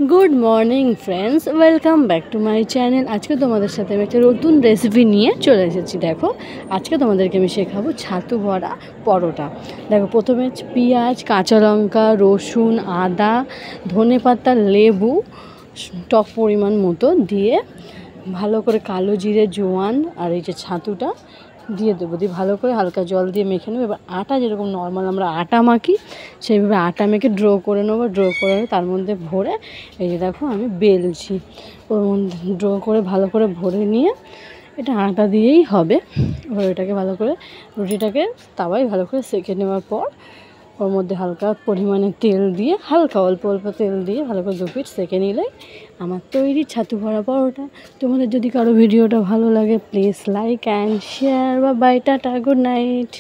Good morning friends, welcome back to my channel. আজকে তোমাদের সাথে আমি একটা নতুন রেসিপি নিয়ে চলে এসেছি। দেখো, আজকে তোমাদেরকে আমি শেখাবো ছাতু ভরা পরোটা। দেখো, প্রথমে পেঁয়াজ, কাঁচা লঙ্কা, রসুন, আদা, ধনেপাতা, লেবু টক পরিমাণ মতো দিয়ে ভালো করে কালো জিরে, জোয়ান আর এই যে ছাতুটা দিয়ে দেবো, দিয়ে ভালো করে হালকা জল দিয়ে মেখে নেবো। এবার আটা যেরকম নর্মাল আমরা আটা মাখি সেইভাবে আটা মেখে ড্র করে নেবো। ড্র করে তার মধ্যে ভরে এই যে দেখো আমি বেলছি, ওর মধ্যে ড্র করে ভালো করে ভরে নিয়ে এটা আটা দিয়েই হবে। এবার এটাকে ভালো করে রুটিটাকে তাওয়ায় ভালো করে সেঁকে নেওয়ার পর ওর মধ্যে হালকা পরিমাণে তেল দিয়ে, হালকা অল্প অল্প তেল দিয়ে ভালো করে 2 পিঠ সেঁকে নিলেই আমার তৈরি ছাতু ভরা পরোটা। তোমাদের যদি কারো ভিডিওটা ভালো লাগে প্লিজ লাইক অ্যান্ড শেয়ার। বা বাই, টাটা, গুড নাইট।